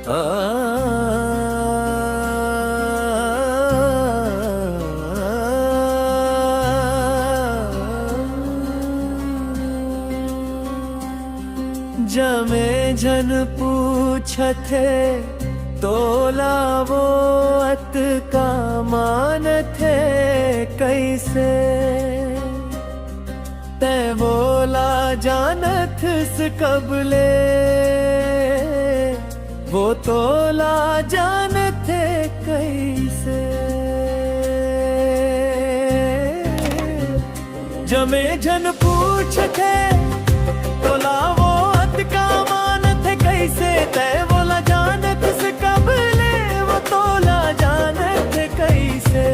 जमे जन पूछथे तोला वो अत का मान थे कैसे, ते बोला जानथ स कबले वो तोला जानथे कैसे। जमे जन पूछथे तोला वो अत का मान थे कैसे, ते बोला जानथ स कबले वो तोला जानथ कैसे।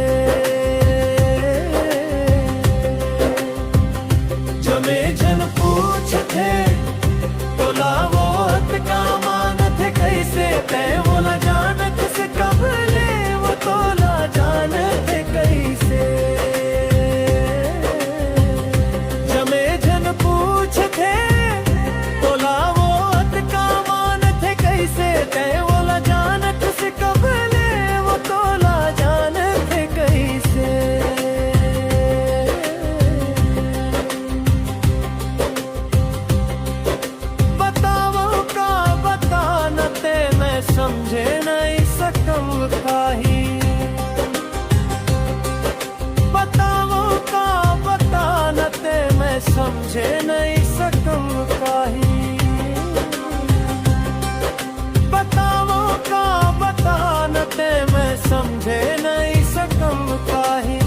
जमे जन पूछथे तोला वो अत का मान थे कैसे, ते बोला जानथ स कबले वो तोला जानथ कैसे। जमे जन पूछथे तोला वो अत का मान थे कैसे, ते बोला जानथ स कबले वो तोला जानथ कैसे। बताओ का बताना ते मैं समझे नहीं सकम काही, बताओ का बताना ते मैं समझे नहीं सकम काही। बताओ का बताना ते मैं समझे नहीं सकम काही।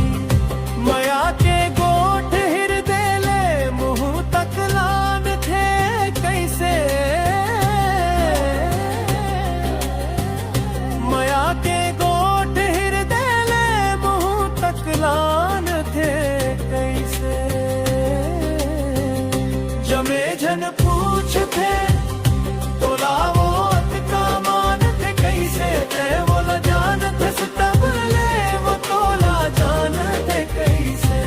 माया के गोठ हृदय ले मुँह तक लान थे कैसे, माया के गोठ हृदय ले मुँह तक लान थे कैसे। जमे जन पूछथे तोला वो अत का मान थे कैसे, ते बोला जानथ स कबले वो तोला जानथ कैसे।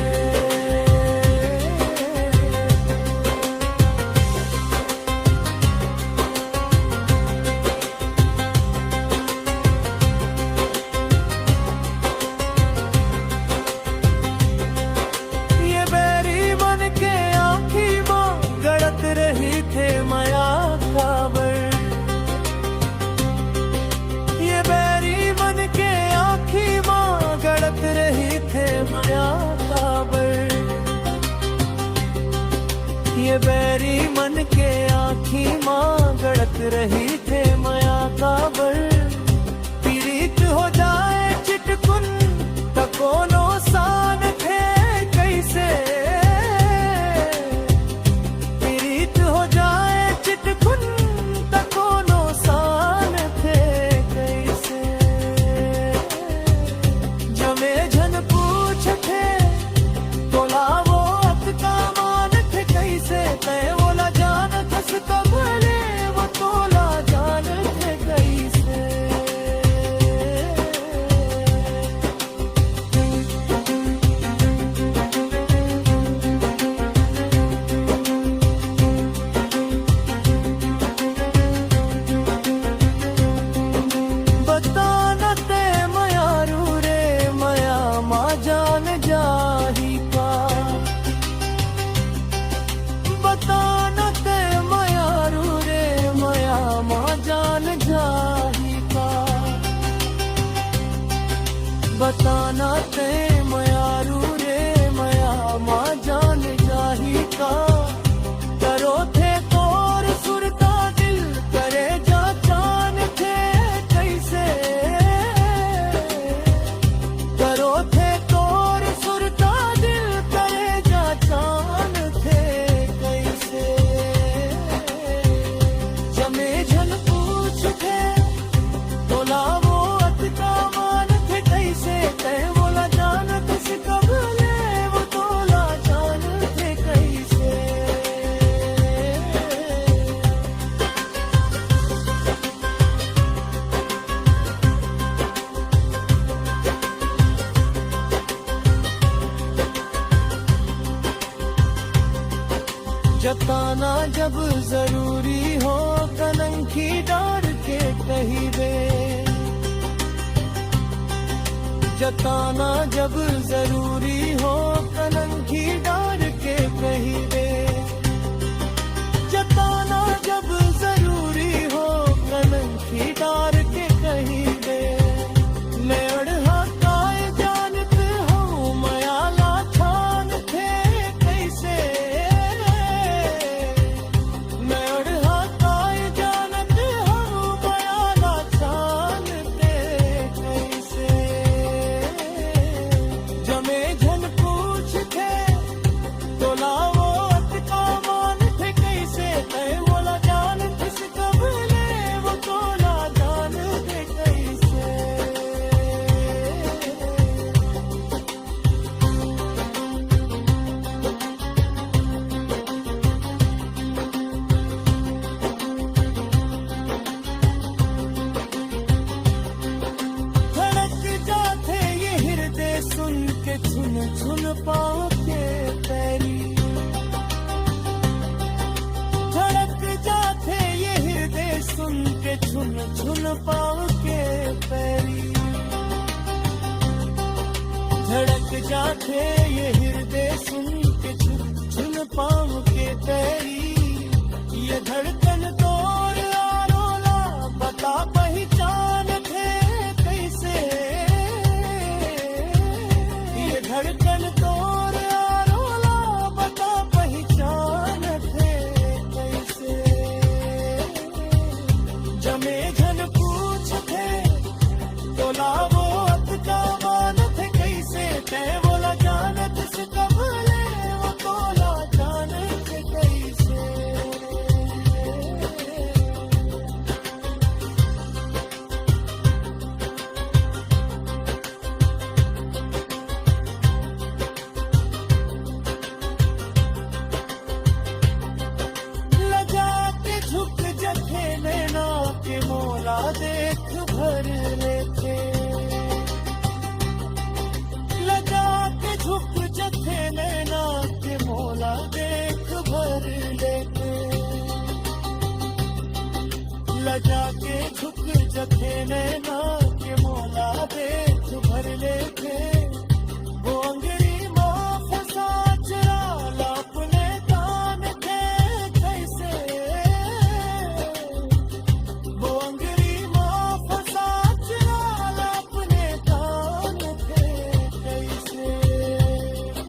ये बैरी मन के आँखी माँ गड़त रही थे माया काबर, ये बैरी मन के आँखी माँ गड़त रही थे माया काबर। ये बैरी मन के आँखी माँ गड़त रही थे माया काबर। पीड़ित हो जाए चिटकुन तकोनो सान थे कैसे, पीड़ित हो जाए चिटकुन तकोनो सान थे कैसे। जमे जन पूछथे तोला वो अत का मान थे कैसे, ते बोला जानथ स कबले वो तोला जानथ कैसे। बताना ते मयारू रे मया मा जान जाही का, बताना ते मयारू रे मया मा जान जाही का। बताना ते मयारू रे मया मा जान जाही का। करो थे तोर सुरता दिल करे जा चान थे कैसे, करो थे तोर सुरता दिल करे जा चान थे कैसे। जमे जन पूछथे तोला वो अत का मान थे कैसे, ते बोला जानथ स कबले वो तोला जानथ कैसे। जताना जब जरूरी हो कलंकी डार के कही दे, जताना जब जरूरी हो कलंकी डार के कही दे, जताना जब जरूरी हो कलंकी डार के कही दे। मैं अड़हा काय जानत हूँ मयाला छान थे कैसे, मैं अड़हा काय जानत हूँ मयाला छान थे कैसे। जमे झन पूछ थे तो लावो अटका मान थे कैसे, तय बोला जान किस कबले वो तोला जान थे कैसे। धड़क जाते ये हृदय सुन के छुन छुन पाँव के पैरी, धड़क जाते ये हृदय सुन के छुन छुन पाँव के पैरी, धड़क जाते ये हृदय सुन के छुन छुन पाँव के पैरी। ये धड़कन तोर आरोला बता पहचान थे कैसे, ये धड़कन तोर आरोला बता पहचान थे कैसे। जमे झन पूछ थे तो लावो अटका मान थे कैसे, तय बोला जानत से कबले वो तोला जान थे कैसे। लजा के झुक जखे नैना के मोला देख भर लेते, लजा के झुक जखे नैना के मोला देख भर लेते, लजा के झुक जखे नैना के मोला देख भर लेते।